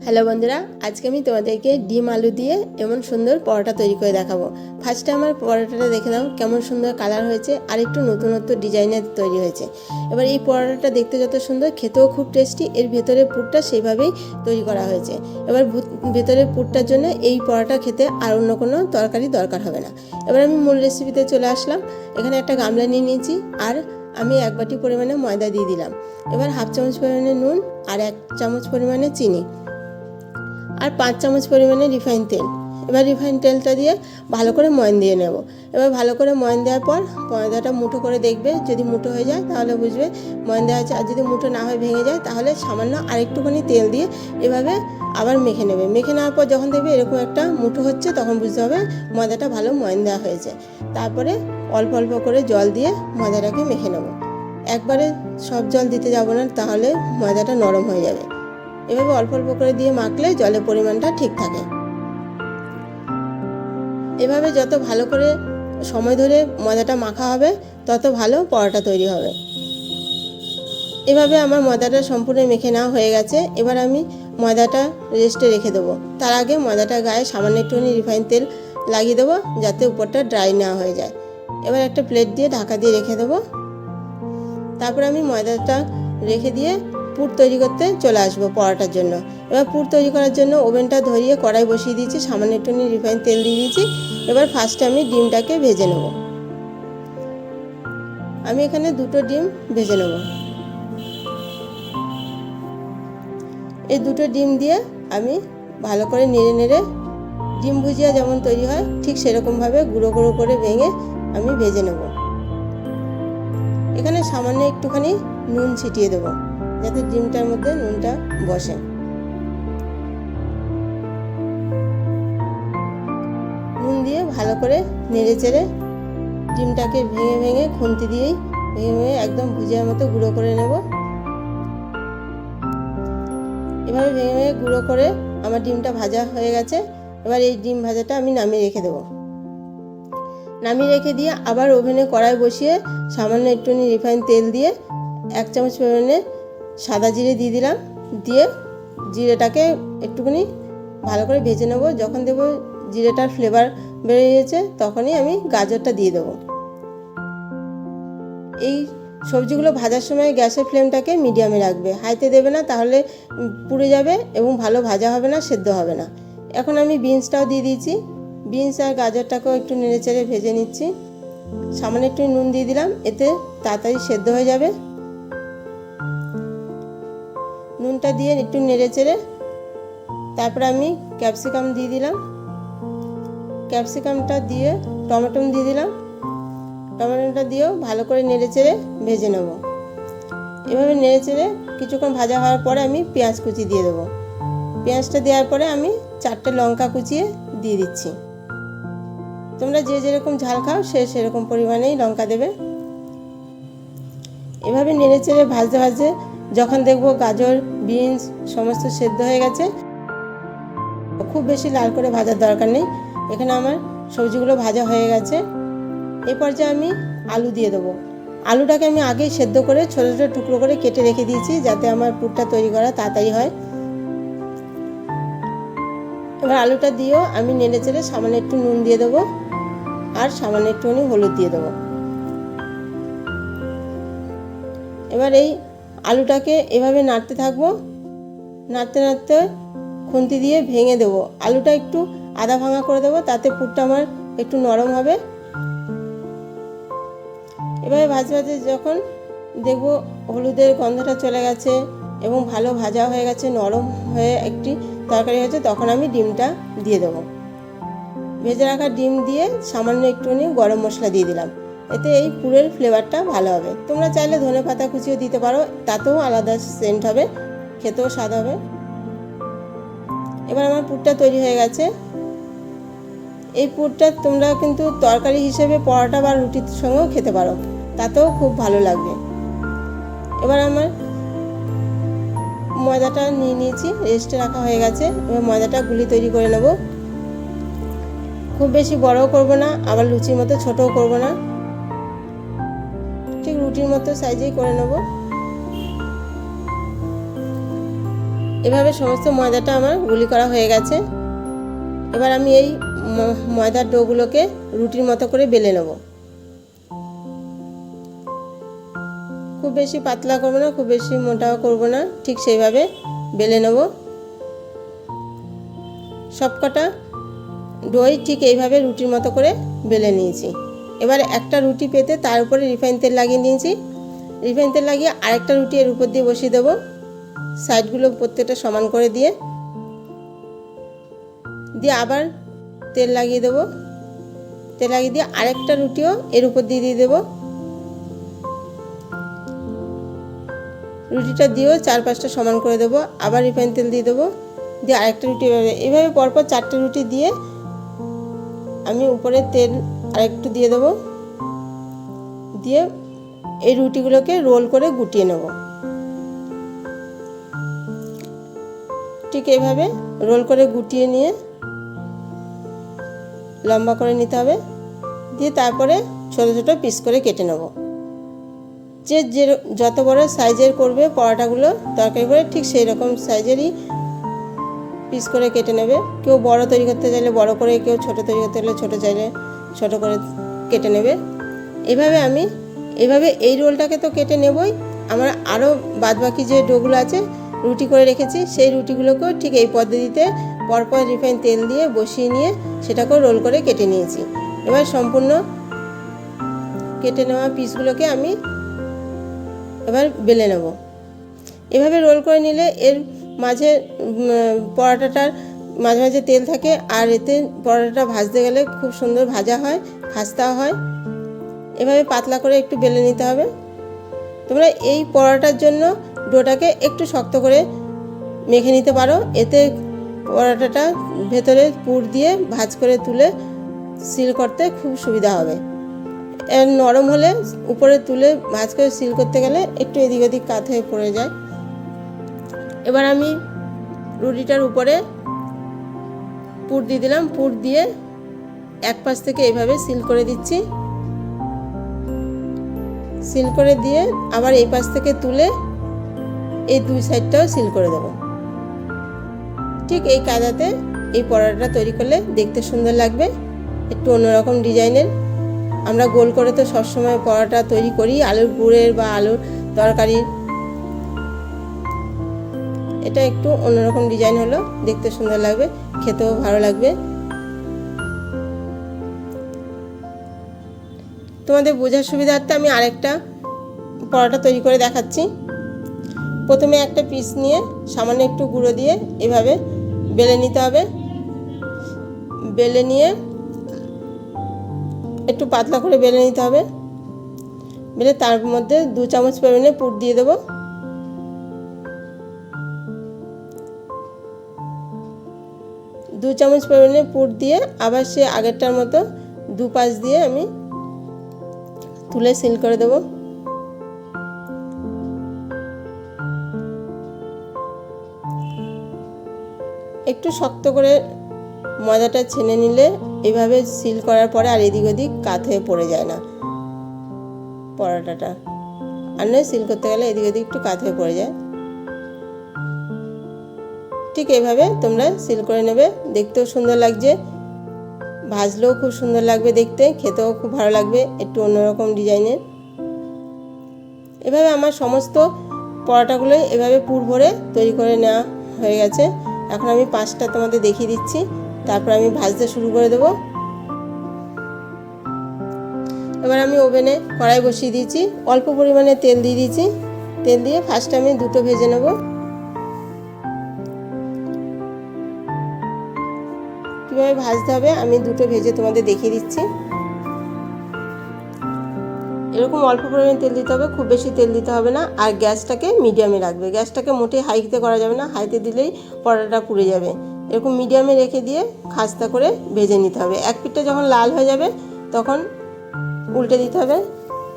Hello বন্ধুরা, আজকে আমি তোমাদেরকে ডিম আলু দিয়ে এমন সুন্দর পরোটা তৈরি করে দেখাবো। ফার্স্টে আমার পরোটাটা দেখে নাও কেমন সুন্দর কালার হয়েছে আর একটু নতুনত্ব ডিজাইনের তৈরি হয়েছে। এবার এই পরোটাটা দেখতে যত সুন্দর, খেতেও খুব টেস্টি। এর ভেতরের পুরটা সেইভাবেই তৈরি করা হয়েছে। এবার ভেতরের পুরটার জন্য এই পরোটা খেতে আর অন্য কোনো তরকারি দরকার হবে না। এবার আমি মূল রেসিপিতে চলে আসলাম। এখানে একটা গামলা নিয়ে নিয়েছি আর আমি 1 বাটি পরিমাণে ময়দা দিয়ে দিলাম। এবার 1/2 চামচ পরিমাণে নুন আর 1 চামচ পরিমাণে চিনি আর 5 চামচ পরিমাণে রিফাইন তেল। এবার রিফাইন তেলটা দিয়ে ভালো করে ময়ান দিয়ে নেব। এবার ভালো করে ময়ান দেওয়ার পর ময়দাটা মুঠো করে দেখবে, যদি মুঠো হয়ে যায় তাহলে বুঝবে ময়ান দেওয়া আছে, আর যদি মুঠো না হয়ে ভেঙে যায় তাহলে সামান্য আরেকটুখানি তেল দিয়ে এভাবে আবার মেখে নেবে। মেখে নেওয়ার পর যখন দেখবে এরকম একটা মুঠো হচ্ছে তখন বুঝতে হবে ময়দাটা ভালো ময়ান দেওয়া হয়েছে। তারপরে অল্প অল্প করে জল দিয়ে ময়দাটাকে মেখে নেব। একবারে সব জল দিতে যাব না, তাহলে ময়দাটা নরম হয়ে যাবে। এভাবে অল্প অল্প করে দিয়ে মাখলে জলের পরিমাণটা ঠিক থাকে। এভাবে যত ভালো করে সময় ধরে ময়দাটা মাখা হবে তত ভালো পরোটা তৈরি হবে। এভাবে আমার ময়দাটা সম্পূর্ণ মেখে নেওয়া হয়ে গেছে। এবার আমি ময়দাটা রেস্টে রেখে দেবো। তার আগে ময়দাটা গায়ে সামান্য একটুখানি রিফাইন তেল লাগিয়ে দেবো, যাতে উপরটা ড্রাই না হয়ে যায়। এবার একটা প্লেট দিয়ে ঢাকা দিয়ে রেখে দেবো। তারপর আমি ময়দাটা রেখে দিয়ে পুর তৈরি করতে চলে আসবো পরোটার জন্য। এবার পুর তৈরি করার জন্য ওভেনটা ধরিয়ে কড়াই বসিয়ে দিয়েছি, সামান্য একটু রিফাইন তেল দিয়ে দিয়েছি। এবার ফার্স্টে আমি ডিমটাকে ভেজে নেব। আমি এখানে 2টো ডিম ভেজে নেব। এই 2টো ডিম দিয়ে আমি ভালো করে নেড়ে নেড়ে ডিম ভুজিয়া যেমন তৈরি হয় ঠিক সেরকমভাবে গুঁড়ো গুঁড়ো করে ভেঙে আমি ভেজে নেব। এখানে সামান্য একটুখানি নুন ছিটিয়ে দেবো, যাতে ডিমটার মধ্যে নুনটা বসে। নুন দিয়ে ভালো করে নেড়ে চেড়ে ডিমটাকে ভেঙে ভেঙে খুন্তি দিয়েই ভেঙে ভেঙে একদম ভুজিয়ার মতো গুঁড়ো করে নেব। এভাবে ভেঙে ভেঙে গুঁড়ো করে আমার ডিমটা ভাজা হয়ে গেছে। এবার এই ডিম ভাজাটা আমি নামিয়ে রেখে দেবো। নামিয়ে রেখে দিয়ে আবার ওভেনে কড়াই বসিয়ে সামান্য একটুখানি রিফাইন তেল দিয়ে 1 চামচ পরিমাণে সাদা জিরে দিয়ে দিলাম। দিয়ে জিরেটাকে একটুখানি ভালো করে ভেজে নেব। যখন দেবো জিরেটার ফ্লেভার বেরিয়ে গেছে তখনই আমি গাজরটা দিয়ে দেবো। এই সবজিগুলো ভাজার সময় গ্যাসের ফ্লেমটাকে মিডিয়ামে রাখবে, হাইতে দেবে না, তাহলে পুড়ে যাবে এবং ভালো ভাজা হবে না, সেদ্ধ হবে না। এখন আমি বিনসটাও দিয়ে দিয়েছি। বিনস আর গাজরটাকেও একটু নেড়ে চেড়ে ভেজে নিচ্ছি। সামান্য একটু নুন দিয়ে দিলাম, এতে তাড়াতাড়ি সেদ্ধ হয়ে যাবে। নুনটা দিয়ে একটু নেড়ে চেড়ে তারপর আমি ক্যাপসিকাম দিয়ে দিলাম। ক্যাপসিকামটা দিয়ে টমেটো দিয়ে দিলাম। টমেটোটা দিয়েও ভালো করে নেড়ে চেড়ে ভেজে নেব। এভাবে নেড়ে চেড়ে কিছুক্ষণ ভাজা হওয়ার পরে আমি পেঁয়াজ কুচি দিয়ে দেবো। পেঁয়াজটা দেওয়ার পরে আমি 4টে লঙ্কা কুচিয়ে দিয়ে দিচ্ছি। তোমরা যে যেরকম ঝাল খাও সেরকম পরিমাণেই লঙ্কা দেবে। এভাবে নেড়ে চেড়ে ভাজতে ভাজতে যখন দেখবো গাজর বিনস সমস্ত সেদ্ধ হয়ে গেছে, খুব বেশি লাল করে ভাজার দরকার নেই, এখানে আমার সবজিগুলো ভাজা হয়ে গেছে। এই পর্যায়ে আমি আলু দিয়ে দেবো। আলুটাকে আমি আগেই সেদ্ধ করে ছোটো ছোটো টুকরো করে কেটে রেখে দিয়েছি, যাতে আমার পুরটা তৈরি করা তাড়াতাড়ি হয়। এবার আলুটা দিয়েও আমি নেড়ে চেড়ে সামান্য একটু নুন দিয়ে দেবো আর সামান্য একটুখানি হলুদ দিয়ে দেবো। এবার এই আলুটাকে এভাবে নাড়তে থাকবো। নাড়তে নাড়তে খুন্তি দিয়ে ভেঙে দেবো। আলুটা একটু আধা ভাঙা করে দেবো, তাতে পুরটা আমার একটু নরম হবে। এভাবে ভাজতে ভাজতে যখন দেখবো হলুদের গন্ধটা চলে গেছে এবং ভালো ভাজা হয়ে গেছে, নরম হয়ে একটি তরকারি হয়েছে, তখন আমি ডিমটা দিয়ে দেবো। ভেজে রাখা ডিম দিয়ে সামান্য একটুখানি গরম মশলা দিয়ে দিলাম, এতে এই পুরের ফ্লেভারটা ভালো হবে। তোমরা চাইলে ধনেপাতা কুচিও দিতে পারো, তাতেও আলাদা সেন্ট হবে, খেতেও স্বাদ হবে। এবার আমার পুরটা তৈরি হয়ে গেছে। এই পুরটা তোমরা কিন্তু তরকারি হিসেবে পরোটা বা রুটির সঙ্গেও খেতে পারো, তাতেও খুব ভালো লাগবে। এবার আমার ময়দাটা নিয়ে নিয়েছি, রেস্টে রাখা হয়ে গেছে। এবার ময়দাটা গুলি তৈরি করে নেব। খুব বেশি বড়ও করব না, আবার লুচির মতো ছোটও করব না, ঠিক রুটির মতো সাইজেই করে নেব। এভাবে সমস্ত ময়দাটা আমার গুলি করা হয়ে গেছে। এবার আমি এই ময়দার ডোগুলোকে রুটির মতো করে বেলে নেব। খুব বেশি পাতলা করব না, খুব বেশি মোটাও করব না, ঠিক সেইভাবে বেলে নেব। সবকটা ডোই ঠিক এইভাবে রুটির মতো করে বেলে নিয়েছি। এবার একটা রুটি পেতে তার উপরে রিফাইন তেল লাগিয়ে নিয়েছি। রিফাইন তেল লাগিয়ে আরেকটা রুটি এর উপর দিয়ে বসিয়ে দেবো, সাইডগুলো প্রত্যেকটা সমান করে দিয়ে আবার তেল লাগিয়ে দেবো। তেল লাগিয়ে দিয়ে আরেকটা রুটিও এর উপর দিয়ে দেবো। রুটিটা দিয়েও 4-5টা সমান করে দেবো। আবার রিফাইন তেল দিয়ে দেবো, দিয়ে আরেকটা রুটি এইভাবে পরপর 4টে রুটি দিয়ে আমি উপরে তেল আরেকটু দিয়ে দেবো। দিয়ে এই রুটিগুলোকে রোল করে গুটিয়ে নেব। ঠিক এইভাবে রোল করে গুটিয়ে নিয়ে লম্বা করে নিতে হবে। দিয়ে তারপরে ছোটো ছোটো পিস করে কেটে নেব। যে যত বড় সাইজের করবে পরোটাগুলো তরকারি করে, ঠিক সেই রকম সাইজেরই পিস করে কেটে নেবে। কেউ বড় তৈরি করতে চাইলে বড় করে, কেউ ছোট তৈরি করতে চাইলে ছোট চাইলে ছোট করে কেটে নেবে। এইভাবে এই রোলটাকে তো কেটে নেবই, আমার আরও বাদবাকি যে ডোগুলো আছে রুটি করে রেখেছি, সেই রুটিগুলোকেও ঠিক এই পদ্ধতিতে পরপর রিফাইন তেল দিয়ে বসিয়ে নিয়ে সেটাকেও রোল করে কেটে নিয়েছি। এবার সম্পূর্ণ কেটে নেওয়া পিসগুলোকে আমি এবার বেলে নেব। এভাবে রোল করে নিলে এর মাঝে পরোটাটার মাঝে মাঝে তেল থাকে, আর এতে পরোটাটা ভাজতে গেলে খুব সুন্দর ভাজা হয়, খাস্তাও হয়। এভাবে পাতলা করে একটু বেলে নিতে হবে। তোমরা এই পরোটার জন্য ডোটাকে একটু শক্ত করে মেখে নিতে পারো, এতে পরোটাটা ভেতরে পুর দিয়ে ভাঁজ করে তুলে সিল করতে খুব সুবিধা হবে। এর নরম হলে উপরে তুলে ভাঁজ করে সিল করতে গেলে একটু এদিক ওদিক কাত হয়ে পড়ে যায়। এবার আমি রুটিটার উপরে পুর দিয়ে দিলাম। পুর দিয়ে এক পাশ থেকে এইভাবে সিল করে দিচ্ছি। সিল করে দিয়ে আবার এই পাশ থেকে তুলে এই দুই সাইডটাও সিল করে দেব। ঠিক এই কায়দাতে এই পরোটাটা তৈরি করলে দেখতে সুন্দর লাগবে, একটু অন্যরকম ডিজাইনের। আমরা গোল করে তো সবসময় পরোটা তৈরি করি, আলুর পুরের বা আলুর তরকারির। এটা একটু অন্যরকম ডিজাইন হলো, দেখতে সুন্দর লাগবে, খেতেও ভালো লাগবে। তোমাদের বোঝার সুবিধার্থে আমি আরেকটা পরোটা তৈরি করে দেখাচ্ছি। প্রথমে একটা পিস নিয়ে সামান্য একটু গুঁড়ো দিয়ে এভাবে বেলে নিতে হবে। বেলে নিয়ে একটু পাতলা করে বেলে নিতে হবে। বেলে তার মধ্যে 2 চামচ পরিমাণে পুর দিয়ে দেবো। দু চামচ পরিমাণে পুর দিয়ে আবার সে আগেরটার মতো দুপাশ দিয়ে আমি তুলে সিল করে দেব। একটু শক্ত করে ময়দাটা ছেনে নিলে এভাবে সিল করার পরে আর এদিক ওদিক কাত হয়ে পড়ে যায় না পরোটাটা। আর নয় সিল করতে গেলে এদিক ওদিক একটু কাত হয়ে পড়ে যায়। ঠিক এইভাবে তোমরা সিল করে নেবে, দেখতেও সুন্দর লাগছে, ভাজলেও খুব সুন্দর লাগবে দেখতে, খেতেও খুব ভালো লাগবে, একটু অন্যরকম ডিজাইনের। এভাবে আমার সমস্ত পরোটাগুলোই এভাবে পুর ভরে তৈরি করে নেওয়া হয়ে গেছে। এখন আমি 5টা তোমাদের দেখিয়ে দিচ্ছি, তারপর আমি ভাজতে শুরু করে দেব। এবার আমি ওভেনে কড়াই বসিয়ে দিয়েছি, অল্প পরিমাণে তেল দিয়ে দিয়েছি। তেল দিয়ে ফার্স্টে আমি দুটো ভেজে নেব। কীভাবে ভাজতে হবে আমি দুটো ভেজে তোমাদের দেখিয়ে দিচ্ছি। এরকম অল্প পরিমাণে তেল দিতে হবে, খুব বেশি তেল দিতে হবে না। আর গ্যাসটাকে মিডিয়ামে রাখবে, গ্যাসটাকে মোটেই হাইতে করা যাবে না, হাইতে দিলেই পরোটাটা পুড়ে যাবে। এরকম মিডিয়ামে রেখে দিয়ে খাস্তা করে ভেজে নিতে হবে। এক পিঠটা যখন লাল হয়ে যাবে তখন উল্টে দিতে হবে,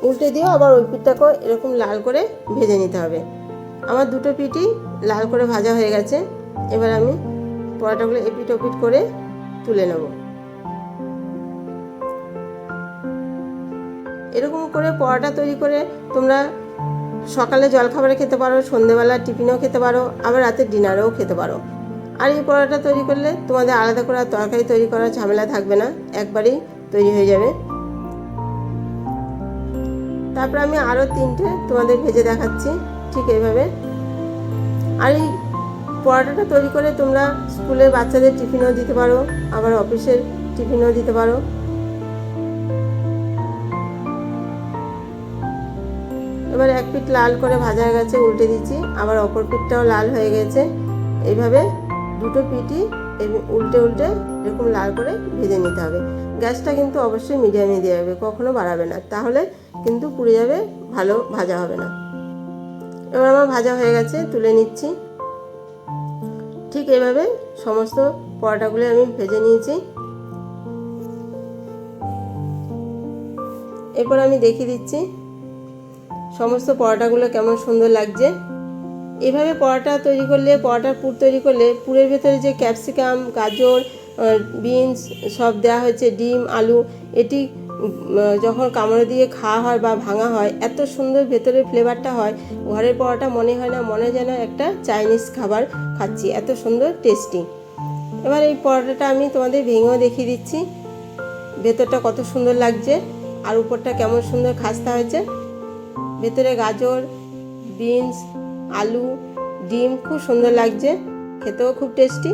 উল্টে দিয়ে আবার ওই পিঠটাকেও এরকম লাল করে ভেজে নিতে হবে। আমার দুটো পিঠই লাল করে ভাজা হয়ে গেছে। এবার আমি পরোটাগুলো এপিট ওপিট করে তুলে নেব। এরকম করে পরোটা তৈরি করে তোমরা সকালে জলখাবারে খেতে পারো, সন্ধেবেলা টিফিনেও খেতে পারো, আবার রাতের ডিনারেও খেতে পারো। আর এই পরোটা তৈরি করলে তোমাদের আলাদা করে তরকারি তৈরি করার ঝামেলা থাকবে না, একবারেই তৈরি হয়ে যাবে। তারপর আমি আরও 3টে তোমাদের ভেজে দেখাচ্ছি ঠিক এইভাবে। আর এই পরোটাটা তৈরি করে তোমরা স্কুলের বাচ্চাদের টিফিনও দিতে পারো, আবার অফিসের টিফিনও দিতে পারো। এবার এক পিঠ লাল করে ভাজা হয়ে গেছে, উল্টে দিচ্ছি, আবার অপর পিঠটাও লাল হয়ে গেছে। এইভাবে দুটো পিঠই উল্টে উল্টে এরকম লাল করে ভেজে নিতে হবে। গ্যাসটা কিন্তু অবশ্যই মিডিয়ামে দিয়ে যাবে, কখনো বাড়াবে না, তাহলে কিন্তু পুড়ে যাবে, ভালো ভাজা হবে না। এবার আমার ভাজা হয়ে গেছে, তুলে নিচ্ছি। ঠিক এইভাবে সমস্ত পরোটাগুলো আমি ভেজে নিয়েছি। এরপর আমি দেখিয়ে দিচ্ছি সমস্ত পরোটাগুলো কেমন সুন্দর লাগছে। এভাবে পরোটা তৈরি করলে, পরোটার পুর তৈরি করলে পুরের ভেতরে যে ক্যাপসিকাম, গাজর, বিনস সব দেওয়া হয়েছে, ডিম, আলু, এটি যখন কামড়ে দিয়ে খাওয়া হয় বা ভাঙা হয়, এত সুন্দর ভেতরের ফ্লেভারটা হয়, ঘরের পরোটা মনে হয় না, মনে যেন একটা চাইনিজ খাবার খাচ্ছি, এত সুন্দর টেস্টি। এবার এই পরোটাটা আমি তোমাদের ভেঙেও দেখিয়ে দিচ্ছি ভেতরটা কত সুন্দর লাগছে, আর উপরটা কেমন সুন্দর খাস্তা হয়েছে। ভেতরে গাজর, বিনস, আলু, ডিম খুব সুন্দর লাগছে, খেতেও খুব টেস্টি।